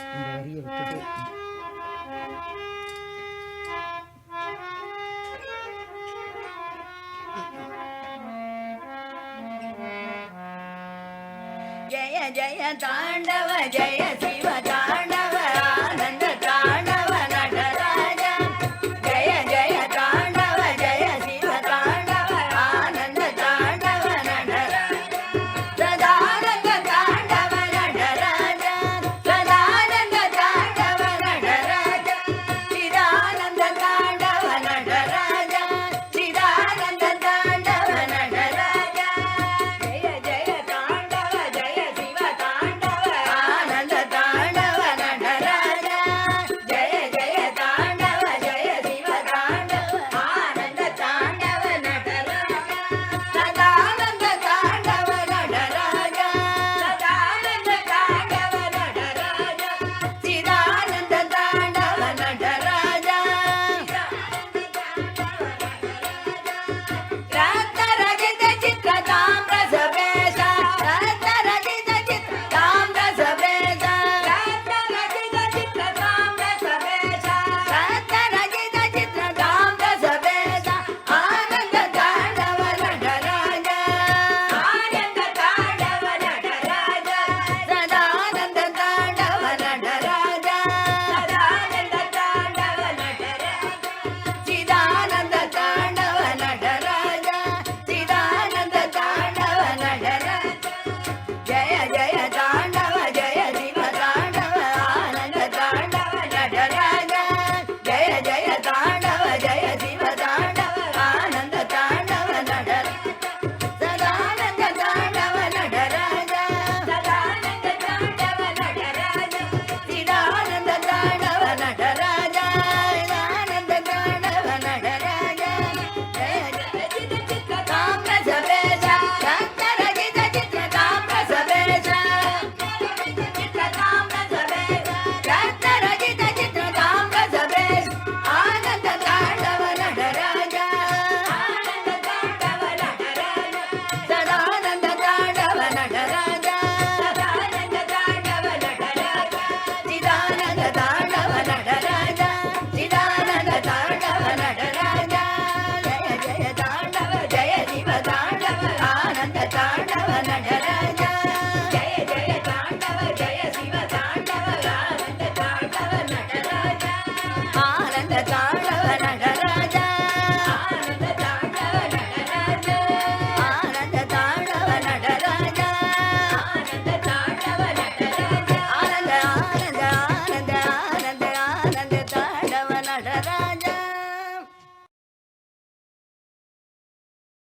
இந்த வரியை விட்டுட்டு ஜய ஜய தாண்டவ ஜய சிவ தாண்டவ ஆனந்த தாண்டவ நடராஜ ஜய ஜய தாண்டவ ஜய சிவ தாண்டவ ஆனந்த தாண்டவ நடராஜ சதானந்த தாண்டவ நடராஜ சதானந்த தாண்டவ நடராஜ சிதானந்த தாண்டவ நடராஜ சிதானந்த தாண்டவ நடராஜ ஜய ஜய தாண்டவ ஜய சிவ தாண்டவ ஆனந்த தாண்டவ நடராஜ ஜய ஜய தாண்டவ ஜய சிவ தாண்டவ ஆனந்த தாண்டவ நடராஜ சதானந்த தாண்டவ நடராஜ சதானந்த தாண்டவ நடராஜ சிதானந்த தாண்டவ நடராஜ ரத்னரஜித ಚಿತ್ರ ತಾಮ್ರ ಸಬೇಶ ರತ್ನರಜಿತ ಚಿತ್ರ ತಾಮ್ರ ಸಬೇಶ ರತ್ನರಜಿತ ಚಿತ್ರ ತಾಮ್ರ ಸಬೇಶ ರತ್ನರಜಿತ ಚಿತ್ರ ತಾಮ್ರ ಸಬೇಶ ಆನಂದ ತಾಂಡವ நடராஜ ಆನಂದ ತಾಂಡವ நடராஜ ಸದಾನಂದ ತಾಂಡವ நடராஜ ಸದಾನಂದ ತಾಂಡವ நடராಜ ಚಿದಾನಂದ ತಾಂಡವ நடராஜ ಚಿದಾನಂದ ತಾಂಡವ நடராಜ ಜಯ ಜಯ ತಾಂಡವ ಜಯ ಶಿವ ತಾಂಡವ ಆನಂದ ತಾಂಡವ நடராஜ ಜಯ ಜಯ ತಾಂಡವ ಜಯ ಶಿವ ತಾಂಡವ ಆನಂದ ತಾಂಡವ நடராಜ ಸದಾನಂದ ತಾಂಡವ நடராஜ ಸದಾನಂದ ತಾಂಡವ நடராಜ ಚಿದಾನಂದ ತಾಂಡವ நடராஜ ಆನಂದ ತಾಂಡವ நடராஜ ಜಯ ಜಯ ಚಿತ್ರ ತಾಮ್ರ ಸಬೇಶ ರತ್ನರಜಿತ ಚಿತ್ರ ತಾಮ್ರ ಸಬೇಶ ಚಿತ್ರ ತಾಮ್ರ ಸಬೇಶ ರತ್ನರಜಿತ ಚಿತ್ರ ತಾಮ್ರ ಸಬೇಶ ಆನಂದ ತಾಂಡವ நடராஜ ಆನಂದ ತಾಂಡವ நடராಜ ಸದಾನಂದ ತಾಂಡವ நடராಜ ಸದಾನಂದ ತಾಂಡವ நடராಜ ಚಿದಾನಂದ ತಾಂಡವ நடராಜ ಚಿದಾನಂದ ತಾಂಡವ நடராಜ ಜಯ ಜಯ ತಾಂಡವ ಜಯ ಶಿವ ತಾಂಡವ ಆನಂದ ತಾಂಡವ நடராಜ